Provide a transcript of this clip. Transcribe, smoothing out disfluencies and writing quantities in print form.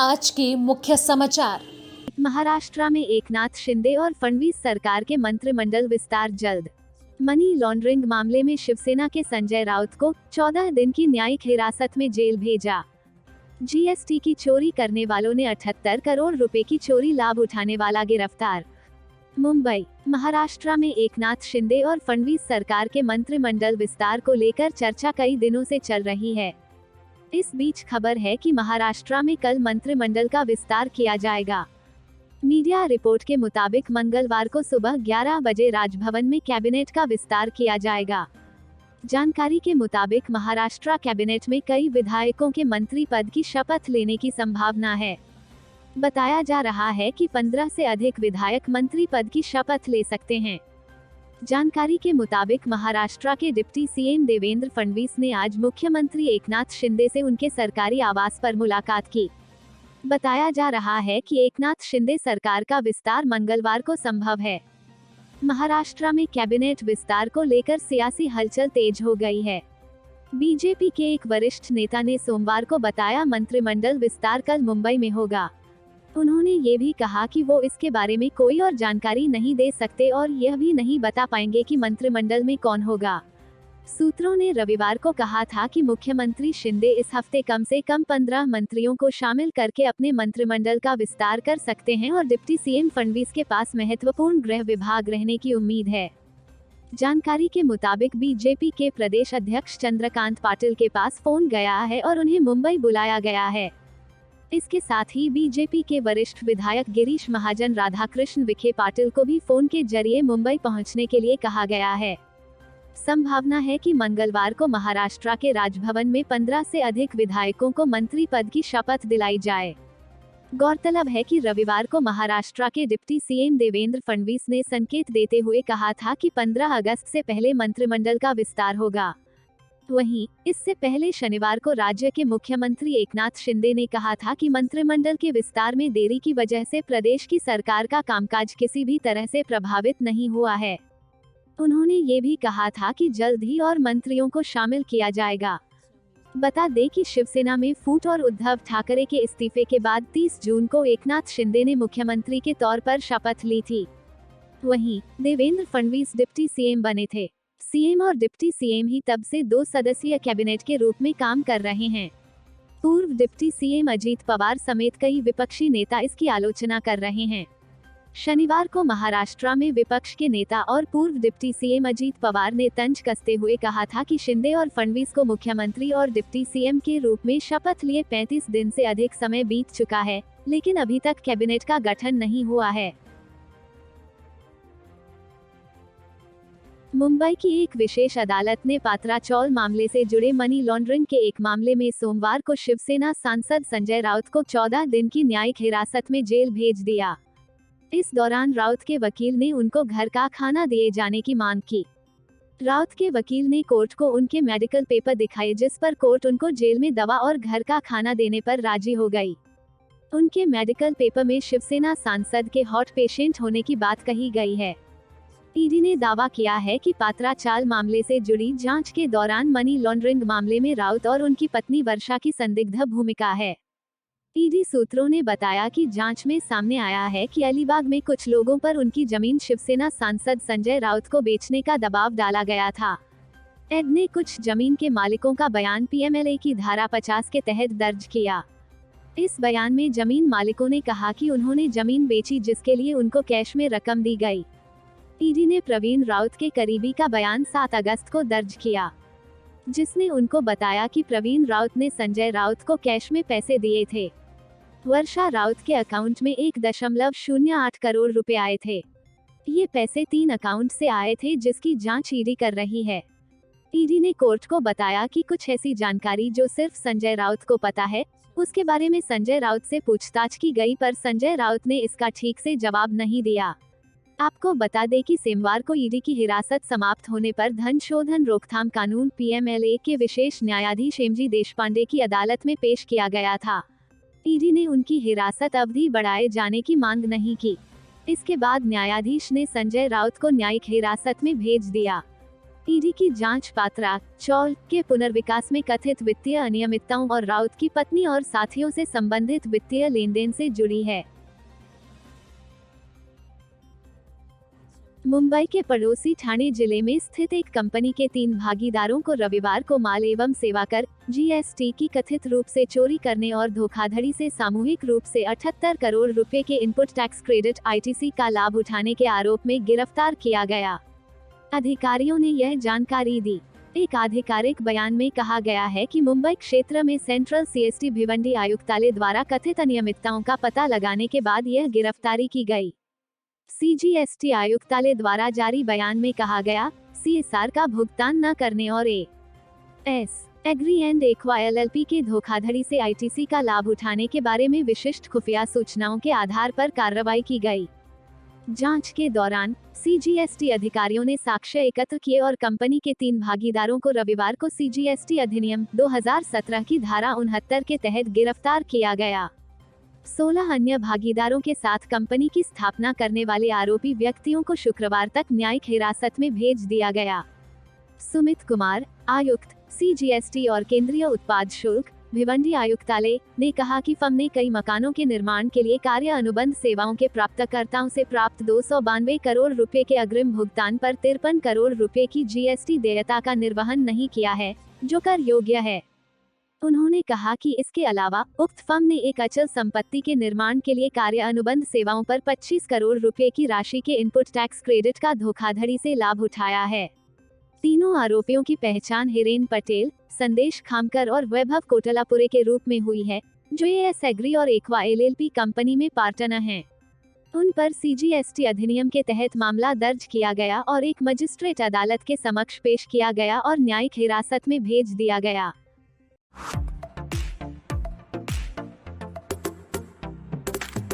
आज के मुख्य समाचार। महाराष्ट्र में एकनाथ शिंदे और फडणवीस सरकार के मंत्रिमंडल विस्तार जल्द। मनी लॉन्ड्रिंग मामले में शिवसेना के संजय राउत को 14 दिन की न्यायिक हिरासत में जेल भेजा। जीएसटी की चोरी करने वालों ने 78 करोड़ रुपए की चोरी लाभ उठाने वाला गिरफ्तार। मुंबई, महाराष्ट्र में एकनाथ शिंदे और फडणवीस सरकार के मंत्रिमंडल विस्तार को लेकर चर्चा कई दिनों से चल रही है। इस बीच खबर है कि महाराष्ट्र में कल मंत्रिमंडल का विस्तार किया जाएगा। मीडिया रिपोर्ट के मुताबिक मंगलवार को सुबह 11 बजे राजभवन में कैबिनेट का विस्तार किया जाएगा। जानकारी के मुताबिक महाराष्ट्र कैबिनेट में कई विधायकों के मंत्री पद की शपथ लेने की संभावना है। बताया जा रहा है कि 15 से अधिक विधायक मंत्री पद की शपथ ले सकते हैं। जानकारी के मुताबिक महाराष्ट्र के डिप्टी सीएम देवेंद्र फडणवीस ने आज मुख्यमंत्री एकनाथ शिंदे से उनके सरकारी आवास पर मुलाकात की। बताया जा रहा है कि एकनाथ शिंदे सरकार का विस्तार मंगलवार को संभव है। महाराष्ट्र में कैबिनेट विस्तार को लेकर सियासी हलचल तेज हो गई है। बीजेपी के एक वरिष्ठ नेता ने सोमवार को बताया मंत्रिमंडल विस्तार कल मुंबई में होगा। उन्होंने ये भी कहा कि वो इसके बारे में कोई और जानकारी नहीं दे सकते और यह भी नहीं बता पाएंगे कि मंत्रिमंडल में कौन होगा। सूत्रों ने रविवार को कहा था कि मुख्यमंत्री शिंदे इस हफ्ते कम से कम 15 मंत्रियों को शामिल करके अपने मंत्रिमंडल का विस्तार कर सकते हैं और डिप्टी सीएम फडणवीस के पास महत्वपूर्ण गृह विभाग रहने की उम्मीद है। जानकारी के मुताबिक बीजेपी के प्रदेश अध्यक्ष चंद्रकांत पाटिल के पास फोन गया है और उन्हें मुंबई बुलाया गया है। इसके साथ ही बीजेपी के वरिष्ठ विधायक गिरीश महाजन राधाकृष्ण विखे पाटिल को भी फोन के जरिए मुंबई पहुंचने के लिए कहा गया है। संभावना है कि मंगलवार को महाराष्ट्र के राजभवन में 15 से अधिक विधायकों को मंत्री पद की शपथ दिलाई जाए। गौरतलब है कि रविवार को महाराष्ट्र के डिप्टी सीएम देवेंद्र फडणवीस ने संकेत देते हुए कहा था कि 15 अगस्त से पहले मंत्रिमंडल का विस्तार होगा। वहीं इससे पहले शनिवार को राज्य के मुख्यमंत्री एकनाथ शिंदे ने कहा था कि मंत्रिमंडल के विस्तार में देरी की वजह से प्रदेश की सरकार का कामकाज किसी भी तरह से प्रभावित नहीं हुआ है। उन्होंने ये भी कहा था कि जल्द ही और मंत्रियों को शामिल किया जाएगा। बता दें कि शिवसेना में फूट और उद्धव ठाकरे के इस्तीफे के बाद 30 जून को एकनाथ शिंदे ने मुख्यमंत्री के तौर पर शपथ ली थी। वहीं देवेंद्र फडणवीस डिप्टी सीएम बने थे। सीएम और डिप्टी सीएम ही तब से 2 सदस्यीय कैबिनेट के रूप में काम कर रहे हैं। पूर्व डिप्टी सीएम अजीत पवार समेत कई विपक्षी नेता इसकी आलोचना कर रहे हैं। शनिवार को महाराष्ट्र में विपक्ष के नेता और पूर्व डिप्टी सीएम अजीत पवार ने तंज कसते हुए कहा था कि शिंदे और फडणवीस को मुख्यमंत्री और डिप्टी सीएम के रूप में शपथ लिए 35 दिन से अधिक समय बीत चुका है, लेकिन अभी तक कैबिनेट का गठन नहीं हुआ है। मुंबई की एक विशेष अदालत ने पात्रा चौल मामले से जुड़े मनी लॉन्ड्रिंग के एक मामले में सोमवार को शिवसेना सांसद संजय राउत को 14 दिन की न्यायिक हिरासत में जेल भेज दिया। इस दौरान राउत के वकील ने उनको घर का खाना दिए जाने की मांग की। राउत के वकील ने कोर्ट को उनके मेडिकल पेपर दिखाए जिस पर कोर्ट उनको जेल में दवा और घर का खाना देने पर राजी हो गई। उनके मेडिकल पेपर में शिवसेना सांसद के हॉट पेशेंट होने की बात कही गई है। ईडी ने दावा किया है कि पात्रा चाल मामले से जुड़ी जांच के दौरान मनी लॉन्ड्रिंग मामले में राउत और उनकी पत्नी वर्षा की संदिग्ध भूमिका है। ईडी सूत्रों ने बताया कि जांच में सामने आया है कि अलीबाग में कुछ लोगों पर उनकी जमीन शिवसेना सांसद संजय राउत को बेचने का दबाव डाला गया था। ईडी ने कुछ जमीन के मालिकों का बयान पीएमएलए की धारा 50 के तहत दर्ज किया। इस बयान में जमीन मालिकों ने कहा कि उन्होंने जमीन बेची जिसके लिए उनको कैश में रकम दी गई। ईडी ने प्रवीण राउत के करीबी का बयान 7 अगस्त को दर्ज किया, जिसने उनको बताया कि प्रवीण राउत ने संजय राउत को कैश में पैसे दिए थे। वर्षा राउत के अकाउंट में 1.08 करोड़ रुपए आए थे। ये पैसे 3 अकाउंट से आए थे जिसकी जांच ईडी कर रही है। ईडी ने कोर्ट को बताया कि कुछ ऐसी जानकारी जो सिर्फ संजय राउत को पता है, उसके बारे में संजय राउत से पूछताछ की गई पर संजय राउत ने इसका ठीक से जवाब नहीं दिया। आपको बता दें कि सोमवार को ईडी की हिरासत समाप्त होने पर धन शोधन रोकथाम कानून पीएमएलए के विशेष न्यायाधीश एमजी देशपांडे की अदालत में पेश किया गया था। ईडी ने उनकी हिरासत अवधि बढ़ाए जाने की मांग नहीं की। इसके बाद न्यायाधीश ने संजय राउत को न्यायिक हिरासत में भेज दिया। ईडी की जांच पात्रा चौल के पुनर्विकास में कथित वित्तीय अनियमितताओं और राउत की पत्नी और साथियों से संबंधित वित्तीय लेनदेन से जुड़ी है। मुंबई के पड़ोसी ठाणे जिले में स्थित एक कंपनी के 3 भागीदारों को रविवार को माल एवं सेवा कर जीएसटी की कथित रूप से चोरी करने और धोखाधड़ी से सामूहिक रूप से 78 करोड़ रुपए के इनपुट टैक्स क्रेडिट आईटीसी का लाभ उठाने के आरोप में गिरफ्तार किया गया। अधिकारियों ने यह जानकारी दी। एक आधिकारिक बयान में कहा गया है कि मुंबई क्षेत्र में सेंट्रल सीएसटी भिवंडी आयुक्तालय द्वारा कथित अनियमितताओं का पता लगाने के बाद यह गिरफ्तारी की गई। सीजीएसटी आयुक्तालय द्वारा जारी बयान में कहा गया, सीएसआर का भुगतान न करने और S Agri and Aqua LLP के धोखाधड़ी से आईटीसी का लाभ उठाने के बारे में विशिष्ट खुफिया सूचनाओं के आधार पर कार्रवाई की गई। जांच के दौरान सीजीएसटी अधिकारियों ने साक्ष्य एकत्र किए और कंपनी के 3 भागीदारों को रविवार को सीजीएसटी अधिनियम 2017 की धारा 69 के तहत गिरफ्तार किया गया। 16 अन्य भागीदारों के साथ कंपनी की स्थापना करने वाले आरोपी व्यक्तियों को शुक्रवार तक न्यायिक हिरासत में भेज दिया गया। सुमित कुमार, आयुक्त सीजीएसटी और केंद्रीय उत्पाद शुल्क भिवंडी आयुक्तालय ने कहा कि फर्म ने कई मकानों के निर्माण के लिए कार्य अनुबंध सेवाओं के प्राप्तकर्ताओं से प्राप्त 292 करोड़ रुपए के अग्रिम भुगतान पर 53 करोड़ रुपए की जीएसटी देयता का निर्वहन नहीं किया है, जो कर योग्य है। उन्होंने कहा कि इसके अलावा उक्त फर्म ने एक अचल संपत्ति के निर्माण के लिए कार्य अनुबंध सेवाओं पर 25 करोड़ रुपए की राशि के इनपुट टैक्स क्रेडिट का धोखाधड़ी से लाभ उठाया है। तीनों आरोपियों की पहचान हिरेन पटेल, संदेश खामकर और वैभव कोटलापुरे के रूप में हुई है, जो एस एग्री और एक्वा एलएलपी कंपनी में पार्टनर हैं। उन पर सीजीएसटी अधिनियम के तहत मामला दर्ज किया गया और एक मजिस्ट्रेट अदालत के समक्ष पेश किया गया और न्यायिक हिरासत में भेज दिया गया।